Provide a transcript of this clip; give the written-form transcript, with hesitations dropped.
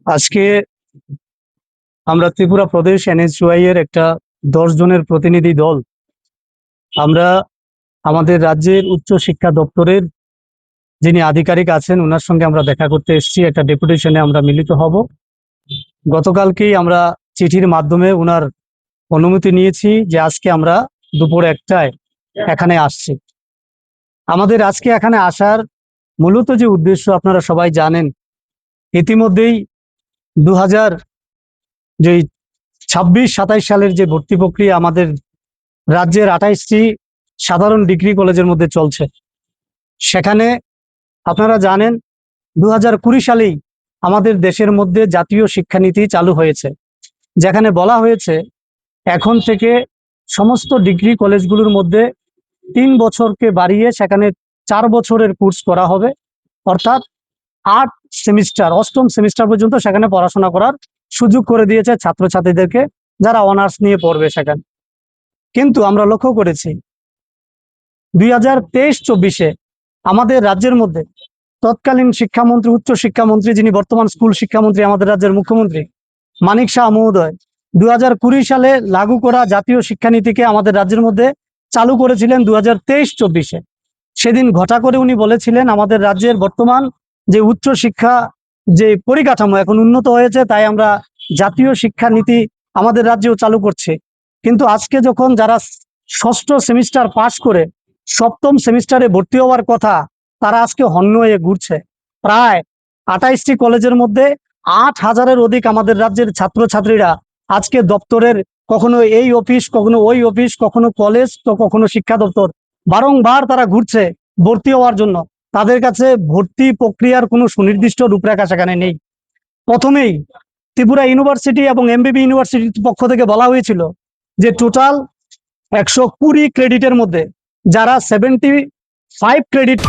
আজকে আমরা ত্রিপুরা প্রদেশ এনএসইউআই এর একটা 10 জনের প্রতিনিধি দল আমরা আমাদের রাজ্যের উচ্চ শিক্ষা দপ্তরের যিনি আধিকারিক আছেন ওনার সঙ্গে আমরা দেখা করতে এসেছি। একটা ডেপুটেশনে আমরা মিলিত হব। গতকালকেই আমরা চিঠির মাধ্যমে ওনার অনুমতি নিয়েছি যে আজকে আমরা দুপুর 1টায় এখানে আসছি। আমাদের আজকে এখানে আসার মূলত যে উদ্দেশ্য আপনারা সবাই জানেন, ইতিমধ্যেই 2000 যে 26-27 সালের যে ভর্তি প্রক্রিয়া আমাদের রাজ্যের 28টি সাধারণ ডিগ্রি কলেজের মধ্যে চলছে। সেখানে আপনারা জানেন 2020 সালেই আমাদের দেশের মধ্যে জাতীয় শিক্ষানীতি চালু হয়েছে, যেখানে বলা হয়েছে এখন থেকে সমস্ত ডিগ্রি কলেজগুলোর মধ্যে 3 বছরকে বাড়িয়ে সেখানে 4 বছরের কোর্স করা হবে, অর্থাৎ 8 সেমিস্টার 8ম সেমিস্টার পর্যন্ত সেখানে পড়াশোনা করার সুযোগ করে দিয়েছে ছাত্রছাত্রীদেরকে যারা অনার্স নিয়ে পড়বে সেখানে। কিন্তু আমরা লক্ষ্য করেছি 2023-24-এ আমাদের রাজ্যের মধ্যে তৎকালীন শিক্ষামন্ত্রী, উচ্চ শিক্ষামন্ত্রী, যিনি বর্তমান স্কুল শিক্ষামন্ত্রী আমাদের রাজ্যের মুখ্যমন্ত্রী মানিক শাহ মহোদয় 2020 সালে লাগু করা জাতীয় শিক্ষানীতিকে আমাদের রাজ্যের মধ্যে চালু করেছিলেন 2023-24-এ। সেদিন ঘটা করে উনি বলেছিলেন আমাদের রাজ্যের বর্তমান যে উচ্চ শিক্ষা যে পরিকাঠামো এখন উন্নত হয়েছে, তাই আমরা জাতীয় শিক্ষানীতি আমাদের রাজ্যেও চালু করছে। কিন্তু আজকে যখন যারা 6ষ্ঠ সেমিস্টার পাশ করে 7ম সেমিস্টারে ভর্তি হওয়ার কথা, তারা আজকে হন্য হয়ে ঘুরছে। প্রায় 28টি কলেজের মধ্যে 8000-এর অধিক আমাদের রাজ্যের ছাত্রছাত্রীরা আজকে দপ্তরের কখনো এই অফিস, কখনো ওই অফিস, কখনো কলেজ, তো কখনো শিক্ষা দপ্তর, বারংবার তারা ঘুরছে ভর্তি হওয়ার জন্য। তাদের কাছে ভর্তি প্রক্রিয়ার কোনো সুনির্দিষ্ট রূপরেখা সেখানে নেই। প্রথমেই ত্রিপুরা ইউনিভার্সিটি এবং এমবিবি ইউনিভার্সিটির পক্ষ থেকে বলা হয়েছিল যে টোটাল 120 ক্রেডিটের মধ্যে যারা 75 ক্রেডিট